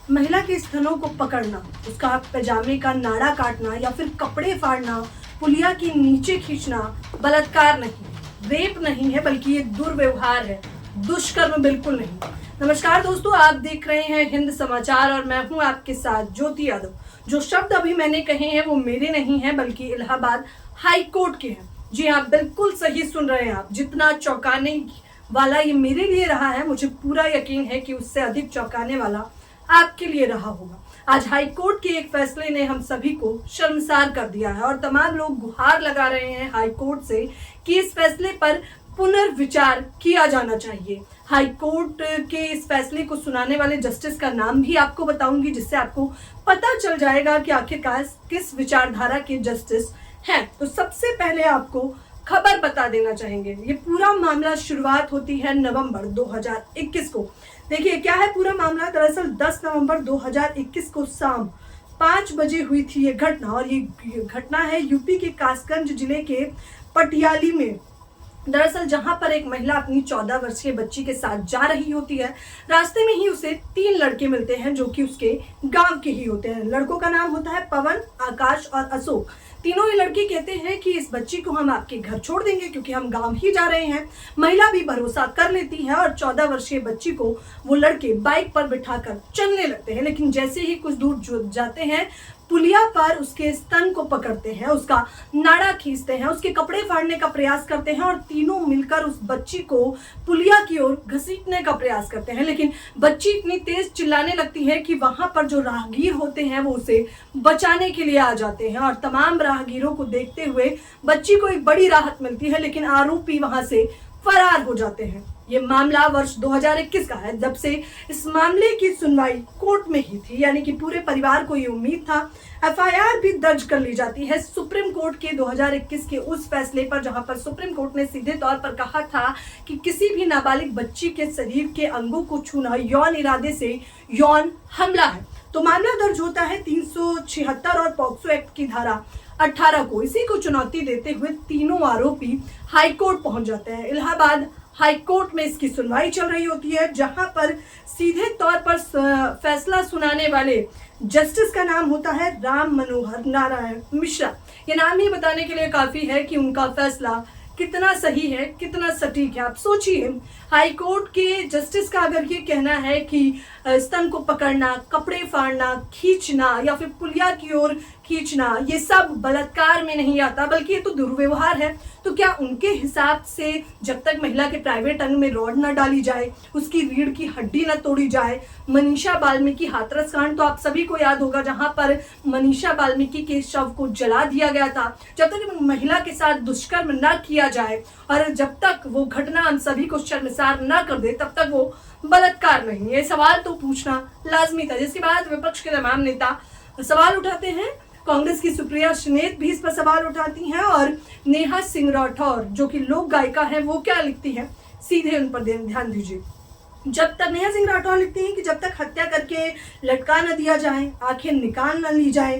महिला के स्तनों को पकड़ना, उसका पैजामे का नाड़ा काटना या फिर कपड़े फाड़ना, पुलिया के नीचे खींचना बलात्कार नहीं, रेप नहीं है, बल्कि ये दुर्व्यवहार है, दुष्कर्म बिल्कुल नहीं। नमस्कार दोस्तों, आप देख रहे हैं हिंद समाचार और मैं हूं आपके साथ ज्योति यादव। जो शब्द अभी मैंने कहे हैं वो मेरे नहीं हैं, बल्कि इलाहाबाद हाई कोर्ट के हैं। जी हाँ, बिल्कुल सही सुन रहे हैं आप। जितना चौंकाने वाला ये मेरे लिए रहा है, मुझे पूरा यकीन है कि उससे अधिक चौंकाने वाला आपके लिए रहा होगा। आज हाई कोर्ट के एक फैसले ने हम सभी को शर्मसार कर दिया है और तमाम लोग गुहार लगा रहे हैं हाई कोर्ट से कि इस फैसले पर पुनर्विचार किया जाना चाहिए। हाई कोर्ट के इस फैसले को सुनाने वाले जस्टिस का नाम भी आपको बताऊंगी, जिससे आपको पता चल जाएगा कि आखिरकार किस विचारधारा के जस्टिस हैं। तो सबसे पहले आपको खबर बता देना चाहेंगे, ये पूरा मामला शुरुआत होती है नवंबर 2021 को। देखिए क्या है पूरा मामला। दरअसल 10 नवंबर 2021 को शाम 5 बजे हुई थी ये घटना, और ये घटना है यूपी के कासगंज जिले के पटियाली में। दरअसल जहां पर एक महिला अपनी 14 वर्षीय बच्ची के साथ जा रही होती है, रास्ते में ही उसे 3 लड़के मिलते हैं जो कि उसके गांव के ही होते हैं। लड़कों का नाम होता है पवन, आकाश और अशोक। तीनों ही लड़के कहते हैं कि इस बच्ची को हम आपके घर छोड़ देंगे क्योंकि हम गांव ही जा रहे हैं। महिला भी भरोसा कर लेती है और 14 वर्षीय बच्ची को वो लड़के बाइक पर बिठाकर चलने लगते हैं। लेकिन जैसे ही कुछ दूर जाते हैं, पुलिया पर उसके स्तन को पकड़ते हैं, उसका नाड़ा खींचते हैं, उसके कपड़े फाड़ने का प्रयास करते हैं और तीनों मिलकर उस बच्ची को पुलिया की ओर घसीटने का प्रयास करते हैं। लेकिन बच्ची इतनी तेज चिल्लाने लगती है कि वहां पर जो राहगीर होते हैं वो उसे बचाने के लिए आ जाते हैं और तमाम राहगीरों को देखते हुए बच्ची को एक बड़ी राहत मिलती है। लेकिन आरोपी वहां से फरार हो जाते हैं। ये मामला वर्ष 2021 का है, जब से इस मामले की सुनवाई कोर्ट में ही थी, यानी कि पूरे परिवार को ये उम्मीद था। एफआईआर भी दर्ज कर ली जाती है सुप्रीम कोर्ट के 2021 के उस फैसले पर, जहां पर सुप्रीम कोर्ट ने सीधे तौर पर कहा था कि किसी भी नाबालिग बच्ची के शरीर के अंगों को छूना यौन इरादे से यौन हमला है। तो मामला दर्ज होता है 376 और पॉक्सो एक्ट की धारा 18 को। इसी को चुनौती देते हुए तीनों आरोपी हाई कोर्ट पहुंच जाते हैं। इलाहाबाद हाई कोर्ट में इसकी सुनवाई चल रही होती है, जहां पर सीधे तौर पर फैसला सुनाने वाले जस्टिस का नाम होता है राम मनोहर नारायण मिश्रा। ये नाम ही बताने के लिए काफी है कि उनका फैसला कितना सही है, कितना सटीक है। आप सोचिए, हाई कोर्ट के जस्टिस का अगर ये कहना है कि स्तन को पकड़ना, कपड़े फाड़ना, खींचना या फिर पुलिया की ओर खींचना, ये सब बलात्कार में नहीं आता, बल्कि ये तो दुर्व्यवहार है, तो क्या उनके हिसाब से जब तक महिला के प्राइवेट अंग में रॉड न डाली जाए, उसकी रीढ़ की हड्डी न तोड़ी जाए। मनीषा बाल्मीकि हाथरस कांड तो आप सभी को याद होगा, जहां पर मनीषा बाल्मीकि के शव को जला दिया गया था। जब तक महिला के साथ दुष्कर्म न किया जाए और जब तक वो घटना हम सभी को शर्मसार न कर दे, तब तक वो बलात्कार नहीं। ये सवाल तो पूछना लाजमी था, जिसके बाद विपक्ष के तमाम नेता सवाल उठाते हैं। कांग्रेस की सुप्रिया श्रीनेत भी इस पर सवाल उठाती हैं और नेहा सिंह राठौर जो कि लोक गायिका है, वो क्या लिखती है, सीधे उन पर ध्यान दीजिए। जब तक नेहा सिंह राठौर लिखती हैं कि जब तक हत्या करके लटका न दिया जाए, आंखें निकाल न ली जाए,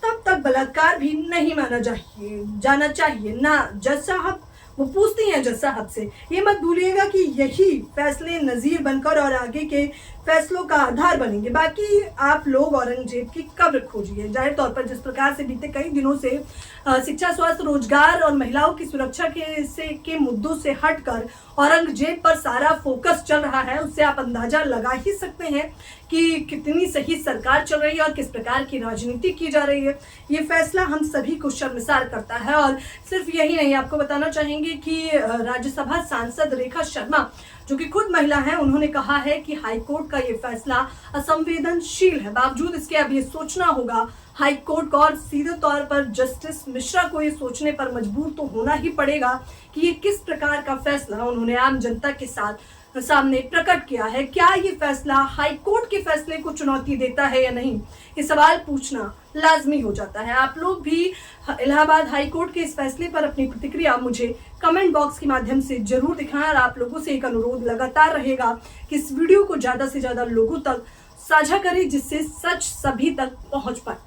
तब तक बलात्कार भी नहीं माना जाना चाहिए ना। जज साहब वो पूछती हैं जज साहब से, ये मत भूलिएगा कि यही फैसले नजीर बनकर और आगे के फैसलों का आधार बनेंगे। बाकी आप लोग औरंगजेब की कब्र खोजिए। जाहिर तौर पर जिस प्रकार से बीते कई दिनों से शिक्षा, स्वास्थ्य, रोजगार और महिलाओं की सुरक्षा के मुद्दों से हटकर औरंगजेब पर सारा फोकस चल रहा है, उससे आप अंदाजा लगा ही सकते हैं कि कितनी सही सरकार चल रही है और किस प्रकार की राजनीति की जा रही है। ये फैसला हम सभी को शर्मसार करता है। और सिर्फ यही नहीं, आपको बताना चाहेंगे कि राज्यसभा सांसद रेखा शर्मा जो कि खुद महिला है, उन्होंने कहा है कि हाई कोर्ट का ये फैसला असंवेदनशील है। बावजूद इसके अब ये सोचना होगा हाई कोर्ट को, और सीधे तौर पर जस्टिस मिश्रा को ये सोचने पर मजबूर तो होना ही पड़ेगा कि ये किस प्रकार का फैसला उन्होंने आम जनता के साथ सामने प्रकट किया है। क्या ये फैसला हाई कोर्ट के फैसले को चुनौती देता है या नहीं, ये सवाल पूछना लाजमी हो जाता है। आप लोग भी इलाहाबाद हाई कोर्ट के इस फैसले पर अपनी प्रतिक्रिया मुझे कमेंट बॉक्स के माध्यम से जरूर दिखाएं। और आप लोगों से एक अनुरोध लगातार रहेगा कि इस वीडियो को ज्यादा से ज्यादा लोगों तक साझा करें, जिससे सच सभी तक पहुंच पाए।